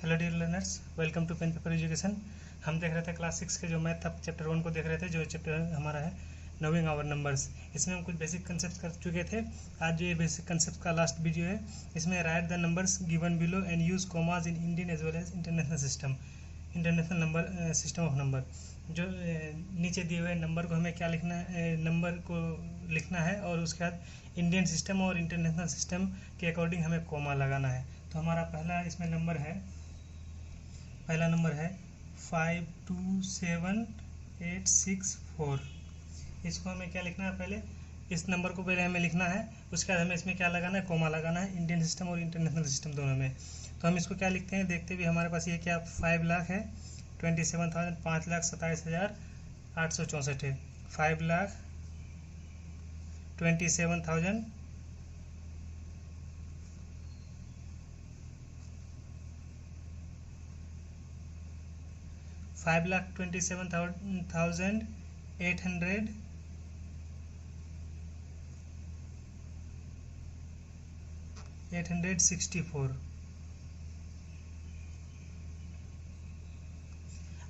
Hello dear learners, welcome to pen paper education. हम देख रहे थे क्लास 6 के जो मैथ था चैप्टर 1 को देख रहे थे, जो चैप्टर हमारा है नोइंग आवर नंबर्स। इसमें हम कुछ बेसिक कंसेप्ट कर चुके थे। आज जो ये बेसिक कंसेप्ट का लास्ट वीडियो है, इसमें write the numbers given below and use commas in Indian as well as international number system of number. जो नीचे दिए हुए नंबर को हमें क्या लिखना है, नंबर को लिखना है और उसके बाद इंडियन सिस्टम और इंटरनेशनल सिस्टम के अकॉर्डिंग हमें कॉमा लगाना है। तो हमारा पहला इसमें नंबर है, पहला नंबर है 527864। इसको हमें क्या लिखना है, पहले इस नंबर को पहले हमें लिखना है, उसके बाद हमें इसमें क्या लगाना है, कोमा लगाना है, इंडियन सिस्टम और इंटरनेशनल सिस्टम दोनों में। तो हम इसको क्या लिखते हैं, देखते भी हमारे पास ये क्या 5 लाख है, 27,000 5,27,864 है। 5,27,000 5,27,864।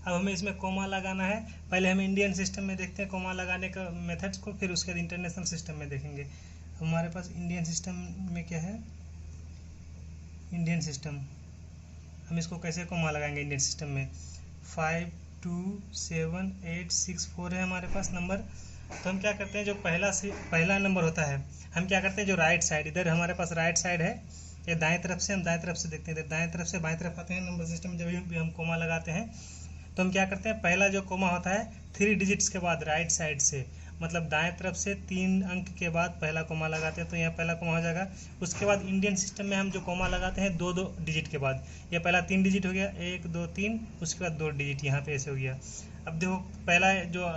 अब हमें इसमें कोमा लगाना है। पहले हम इंडियन सिस्टम में देखते हैं कोमा लगाने का मेथड्स को, फिर उसके बाद इंटरनेशनल सिस्टम में देखेंगे। हमारे पास इंडियन सिस्टम में क्या है, इंडियन सिस्टम, हम इसको कैसे कोमा लगाएंगे इंडियन सिस्टम में। 527864 है हमारे पास नंबर। तो हम क्या करते हैं, जो पहला नंबर होता है, हम क्या करते हैं, जो राइट साइड, इधर हमारे पास राइट साइड है, ये दाएं तरफ से, हम दाएं तरफ से देखते हैं, इधर दाएं तरफ से बाएं तरफ आते हैं नंबर सिस्टम। जब भी हम कोमा लगाते हैं तो हम क्या करते हैं, पहला जो कोमा होता है 3 डिजिट्स के बाद राइट साइड से, मतलब दाएं तरफ से 3 अंक के बाद पहला कोमा लगाते हैं, तो यहाँ पहला कोमा हो जाएगा। उसके बाद इंडियन सिस्टम में हम जो कोमा लगाते हैं 2-2 डिजिट के बाद, ये पहला 3 डिजिट हो गया, 1 2 3, उसके बाद 2 डिजिट यहाँ पे ऐसे हो गया। अब देखो पहला जो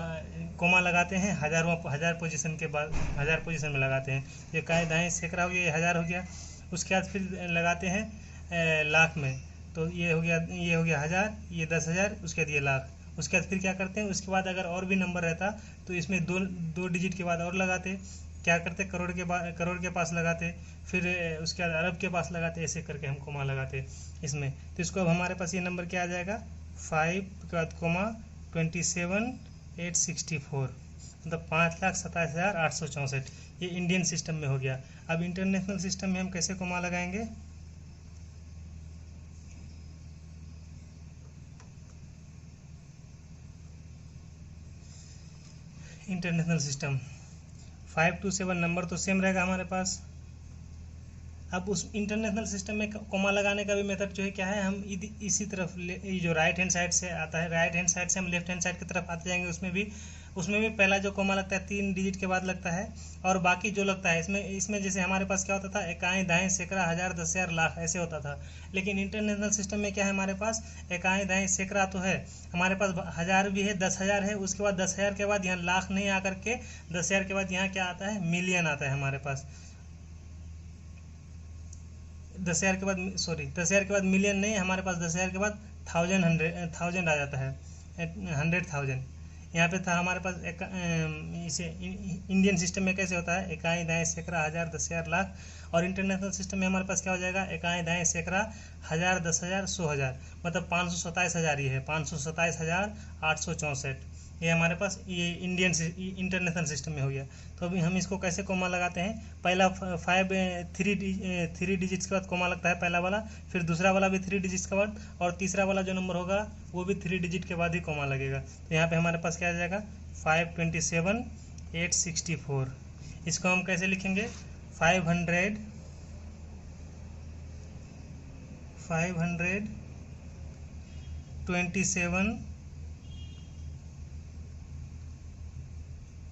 कोमा लगाते हैं हजार पोजीशन के बाद, 1000 पोजीशन में लगाते हैं, ये दाएं सैकड़ा हो गया, ये 1000 हो गया। उसके बाद फिर लगाते हैं लाख में, तो ये हो गया 1000, ये 10,000, उसके बाद ये लाख। उसके बाद फिर क्या करते हैं, उसके बाद अगर और भी नंबर रहता तो इसमें दो डिजिट के बाद और लगाते, क्या करते, करोड़ के पास लगाते, फिर उसके बाद अरब के पास लगाते, ऐसे करके हम कोमा लगाते इसमें। तो इसको अब हमारे पास ये नंबर क्या आ जाएगा, 5 के बाद कोमा 27,864, मतलब 5,27,864। ये इंडियन सिस्टम में हो गया। अब इंटरनेशनल सिस्टम में हम कैसे कोमा लगाएंगे, इंटरनेशनल सिस्टम 527 नंबर तो सेम रहेगा हमारे पास। अब उस इंटरनेशनल सिस्टम में कोमा लगाने का भी मेथड जो है क्या है, हम इसी तरफ जो राइट हैंड साइड से आता है, राइट हैंड साइड से हम लेफ्ट हैंड साइड की तरफ आते जाएंगे। उसमें भी पहला जो कोमा लगता है 3 डिजिट के बाद लगता है, और बाकी जो लगता है इसमें जैसे हमारे पास क्या होता था, इकाई दाएं सैकड़ा, 1000 10,000 लाख ऐसे होता था। लेकिन इंटरनेशनल सिस्टम में क्या है, हमारे पास इकाई दाएं सैकड़ा तो है, हमारे पास 1000 भी है, 10,000 है, उसके बाद 10,000 के बाद यहाँ लाख नहीं आकर के 10,000 के बाद यहाँ क्या आता है, मिलियन आता है हमारे पास। 10,000 के बाद 10,000 के बाद मिलियन नहीं, हमारे पास 10,000 के बाद थाउजेंड आ जाता है, 100,000 यहाँ पे था हमारे पास। इसे इंडियन सिस्टम में कैसे होता है, इकाई दाएं सैकड़ा, 1000 10,000 लाख। और इंटरनेशनल सिस्टम में हमारे पास क्या हो जाएगा, इकाई दाएं सैकड़ा, 1000 10,000 100,000, मतलब 527,000 ही है, 527,864। ये हमारे पास ये इंटरनेशनल सिस्टम में हो गया। तो अभी हम इसको कैसे कोमा लगाते हैं, पहला 3 डिजिट्स के बाद कोमा लगता है पहला वाला, फिर दूसरा वाला भी 3 डिजिट्स के बाद, और तीसरा वाला जो नंबर होगा वो भी 3 डिजिट के बाद ही कोमा लगेगा। तो यहाँ पे हमारे पास क्या आ जाएगा, 527,864। इसको हम कैसे लिखेंगे, 527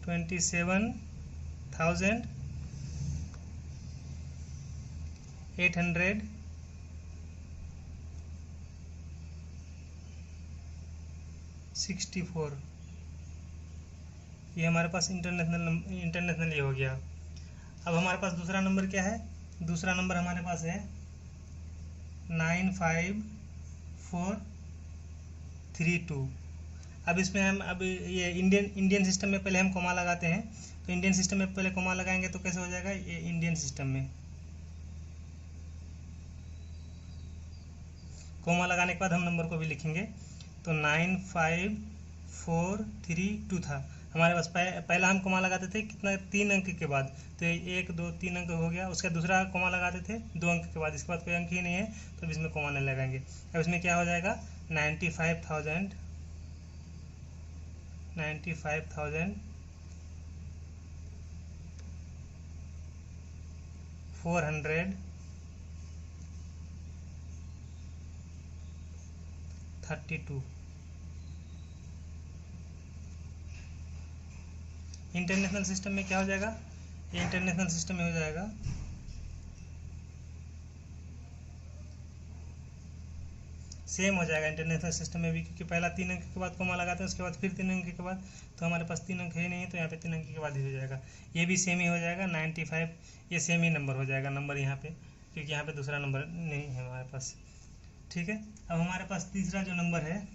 27,864। ये हमारे पास इंटरनेशनल ये हो गया। अब हमारे पास दूसरा नंबर क्या है, दूसरा नंबर हमारे पास है 95432। अब इसमें हम ये इंडियन सिस्टम में पहले हम कोमा लगाते हैं, तो इंडियन सिस्टम में पहले कोमा लगाएंगे तो कैसे हो जाएगा, ये इंडियन सिस्टम में कोमा लगाने के बाद हम नंबर को भी लिखेंगे। तो 95432 था हमारे पास। पहला हम कोमा लगाते थे कितना, 3 अंक के बाद, तो 1 2 3 अंक हो गया। उसका दूसरा कोमा लगाते थे 2 अंक के बाद, इसके बाद कोई अंक ही नहीं है तो इसमें कोमा नहीं लगाएंगे। अब इसमें क्या हो जाएगा, 95,432। इंटरनेशनल सिस्टम में क्या हो जाएगा, ये इंटरनेशनल सिस्टम में हो जाएगा सेम हो जाएगा इंटरनेशनल सिस्टम में भी, क्योंकि पहला 3 अंक के बाद कोमा लगाते हैं, उसके बाद फिर 3 अंक के बाद, तो हमारे पास 3 अंक है ही नहीं, तो यहाँ पे 3 अंक के बाद ही हो जाएगा। ये भी सेम ही हो जाएगा 95, ये सेम ही नंबर हो जाएगा नंबर यहाँ पे, क्योंकि यहाँ पे दूसरा नंबर नहीं है हमारे पास। ठीक है, अब हमारे पास तीसरा जो नंबर है,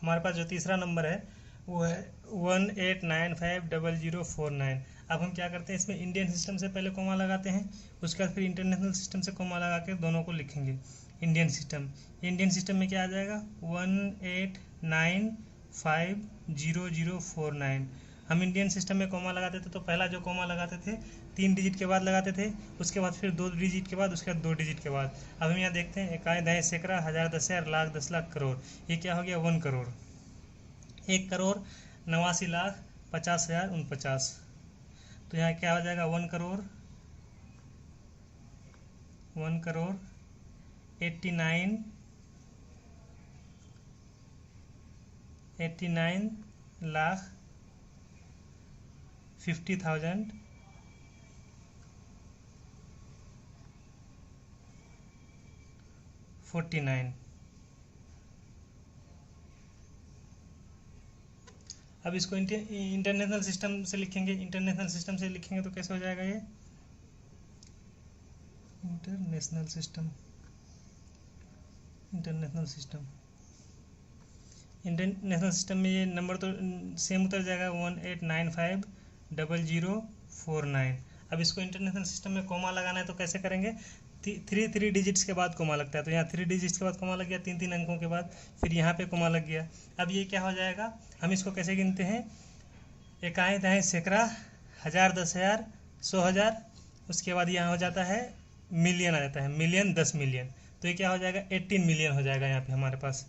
हमारे पास जो तीसरा नंबर है वो है 18950049। अब हम क्या करते हैं, इसमें इंडियन सिस्टम से पहले कोमा लगाते हैं, उसके बाद फिर इंटरनेशनल सिस्टम से कोमा लगा के दोनों को लिखेंगे। इंडियन सिस्टम में क्या आ जाएगा, 18950049। हम इंडियन सिस्टम में कोमा लगाते थे तो पहला जो कोमा लगाते थे 3 डिजिट के बाद लगाते थे, उसके बाद फिर 2 डिजिट के बाद, उसके बाद 2 डिजिट के बाद। अब हम यहाँ देखते हैं, इकाई दहाई सैकड़ा, हज़ार, 10,000, लाख, 10 लाख, करोड़। ये क्या हो गया, 1 करोड़। 1,89,50,50,49। तो यहाँ क्या हो जाएगा, 1 करोड़ 89 लाख 50,049। अब इसको इंटरनेशनल सिस्टम से लिखेंगे। इंटरनेशनल सिस्टम से लिखेंगे तो कैसे हो जाएगा, ये इंटरनेशनल सिस्टम में ये नंबर तो सेम उतर जाएगा, 18950049। अब इसको इंटरनेशनल सिस्टम में कोमा लगाना है तो कैसे करेंगे, 3 डिजिट्स के बाद कोमा लगता है, तो यहाँ 3 डिजिट्स के बाद कोमा लग गया, 3 अंकों के बाद, फिर यहाँ पे कोमा लग गया। अब ये क्या हो जाएगा, हम इसको कैसे गिनते हैं, इकाई दहाई सैकड़ा, हज़ार, 10,000, 100,000, उसके बाद यहाँ हो जाता है मिलियन आ जाता है, मिलियन, 10 मिलियन। तो ये क्या हो जाएगा, 18 मिलियन हो जाएगा यहाँ पे हमारे पास,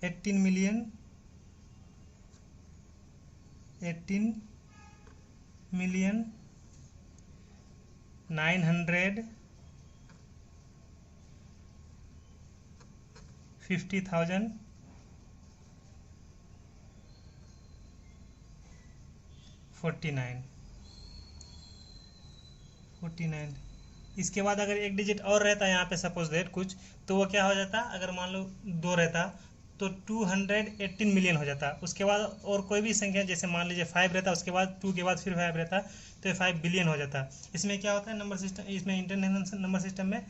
18 मिलियन 950,049। इसके बाद अगर एक डिजिट और रहता यहाँ पे सपोज दैट कुछ, तो वो क्या हो जाता, अगर मान लो 2 रहता तो 218 मिलियन हो जाता। उसके बाद और कोई भी संख्या, जैसे मान लीजिए 5 रहता, उसके बाद 2 के बाद फिर 5 रहता, तो 5 बिलियन हो जाता। इसमें क्या होता है, नंबर सिस्टम, इसमें इंटरनेशनल नंबर सिस्टम में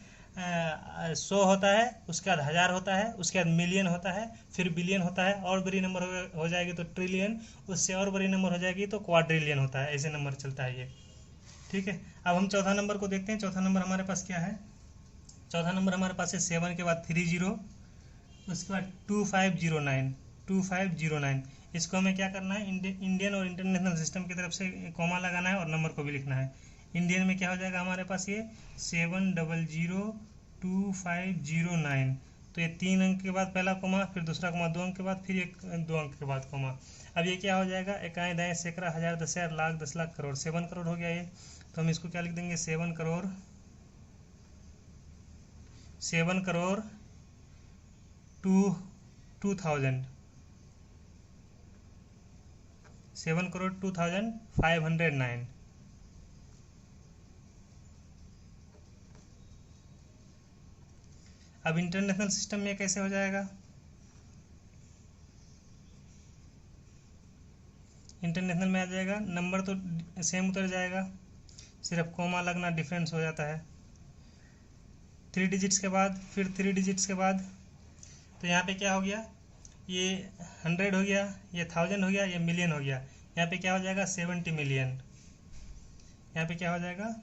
100 होता है, उसके बाद 1000 होता है, उसके बाद मिलियन होता है, फिर बिलियन होता है, और बड़ी नंबर हो जाएगी तो ट्रिलियन, उससे और बड़ी नंबर हो जाएगी तो क्वाड्रिलियन होता है। ऐसे नंबर चलता है ये। ठीक है, अब हम चौथा नंबर को देखते हैं। चौथा नंबर हमारे पास क्या है, चौथा नंबर हमारे पास है 7 के बाद 30, उसके बाद 2509। इसको हमें क्या करना है, इंडियन और इंटरनेशनल सिस्टम की तरफ से कॉमा लगाना है और नंबर को भी लिखना है। इंडियन में क्या हो जाएगा हमारे पास, ये 7002509। तो ये 3 अंक के बाद पहला कोमा, फिर दूसरा कोमा 2 अंक के बाद, फिर 2 अंक के बाद कोमा। अब ये क्या हो जाएगा, इकाई दहाई सैकड़ा, हज़ार, 10,000, लाख, 10 लाख, करोड़। 7 करोड़ हो गया ये, तो हम इसको क्या लिख देंगे, 7 करोड़ 2,000, 7,02,509। अब इंटरनेशनल सिस्टम में कैसे हो जाएगा, इंटरनेशनल में आ जाएगा, नंबर तो सेम उतर जाएगा, सिर्फ कोमा लगना डिफरेंस हो जाता है। 3 डिजिट्स के बाद, फिर 3 डिजिट्स के बाद, तो यहाँ पे क्या हो गया, ये 100 हो गया, ये 1000 हो गया, ये मिलियन हो गया। यहाँ पे क्या हो जाएगा, 70 मिलियन। यहाँ पे क्या हो जाएगा,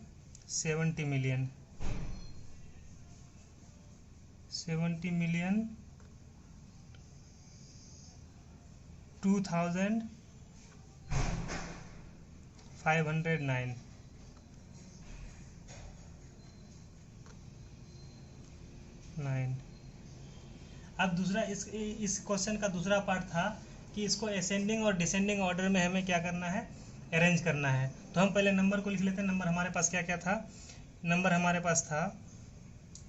70 मिलियन। 70,002,509। अब दूसरा इस क्वेश्चन का दूसरा पार्ट था कि इसको असेंडिंग और डिसेंडिंग ऑर्डर में हमें क्या करना है, अरेंज करना है। तो हम पहले नंबर को लिख लेते हैं। नंबर हमारे पास क्या क्या था, नंबर हमारे पास था,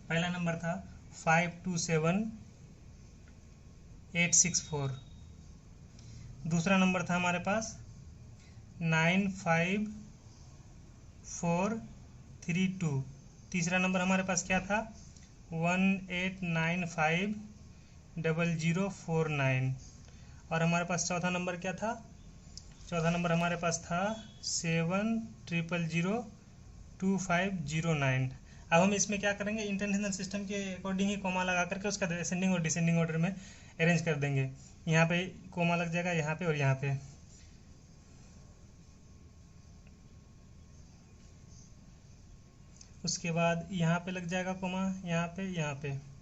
पहला नंबर था 527864, दूसरा नंबर था हमारे पास 95432, तीसरा नंबर हमारे पास क्या था 18950049, और हमारे पास चौथा नंबर क्या था, चौथा नंबर हमारे पास था 70002509। अब हम इसमें क्या करेंगे, इंटरनेशनल सिस्टम के अकॉर्डिंग ही कोमा लगा करके उसका असेंडिंग और डिसेंडिंग ऑर्डर में अरेंज कर देंगे। यहाँ पे कोमा लग जाएगा, यहाँ पे और यहाँ पे। उसके बाद यहाँ पे लग जाएगा कोमा, यहाँ पे यहाँ पे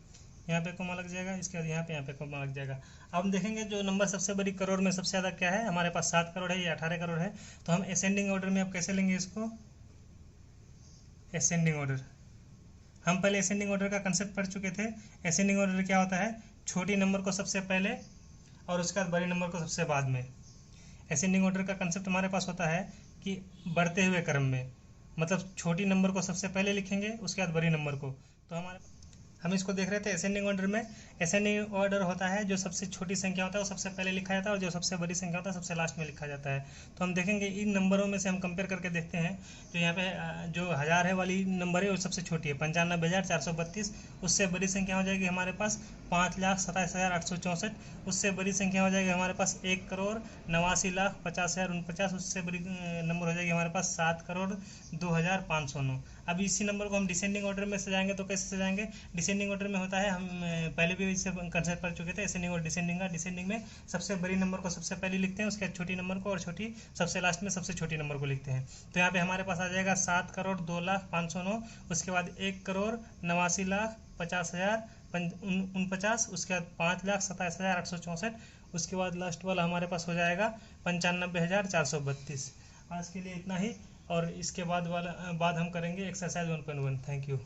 यहाँ पे कोमा लग जाएगा, इसके बाद यहाँ पे कोमा लग जाएगा। अब हम देखेंगे जो नंबर सबसे बड़ी करोड़ में सबसे ज़्यादा क्या है, हमारे पास 7 करोड़ है या 18 करोड़ है। तो हम असेंडिंग ऑर्डर में अब कैसे लेंगे इसको, असेंडिंग ऑर्डर। हम पहले असेंडिंग ऑर्डर का कंसेप्ट पढ़ चुके थे। असेंडिंग ऑर्डर क्या होता है, छोटी नंबर को सबसे पहले और उसके बाद बड़े नंबर को सबसे बाद में। असेंडिंग ऑर्डर का कंसेप्ट हमारे पास होता है कि बढ़ते हुए क्रम में, मतलब छोटी नंबर को सबसे पहले लिखेंगे, उसके बाद बड़ी नंबर को। तो हम इसको देख रहे थे असेंडिंग ऑर्डर में। असेंडिंग ऑर्डर होता है जो सबसे छोटी संख्या होता है वो सबसे पहले लिखा जाता है, और जो सबसे बड़ी संख्या होता है सबसे लास्ट में लिखा जाता है। तो हम देखेंगे इन नंबरों में से हम कंपेयर करके देखते हैं। जो यहाँ पे जो 1000 है वाली नंबर है वो सबसे छोटी है, 95,432। उससे बड़ी संख्या हो जाएगी हमारे पास 5,27,864। उससे बड़ी संख्या हो जाएगी हमारे पास 1,89,50,49। उससे बड़ी नंबर हो जाएगी हमारे पास 7,02,509। अब इसी नंबर को हम डिसेंडिंग ऑर्डर में सजाएंगे तो कैसे सजाएंगे, डिसेंडिंग ऑर्डर में होता है, हम पहले भी इससे कंसेप्ट पढ़ चुके थे असेंडिंग और डिसेंडिंग का। डिसेंडिंग में सबसे बड़ी नंबर को सबसे पहले लिखते हैं, उसके बाद छोटी नंबर को, और छोटी सबसे लास्ट में सबसे छोटी नंबर को लिखते हैं। तो यहाँ पे हमारे पास आ जाएगा 7,02,509, उसके बाद 1,89,50,49, उसके बाद 5,27,864, उसके बाद लास्ट वाला हमारे पास हो जाएगा 95,432। आज के लिए इतना ही, और इसके बाद हम करेंगे एक्सरसाइज 1.1। Thank you.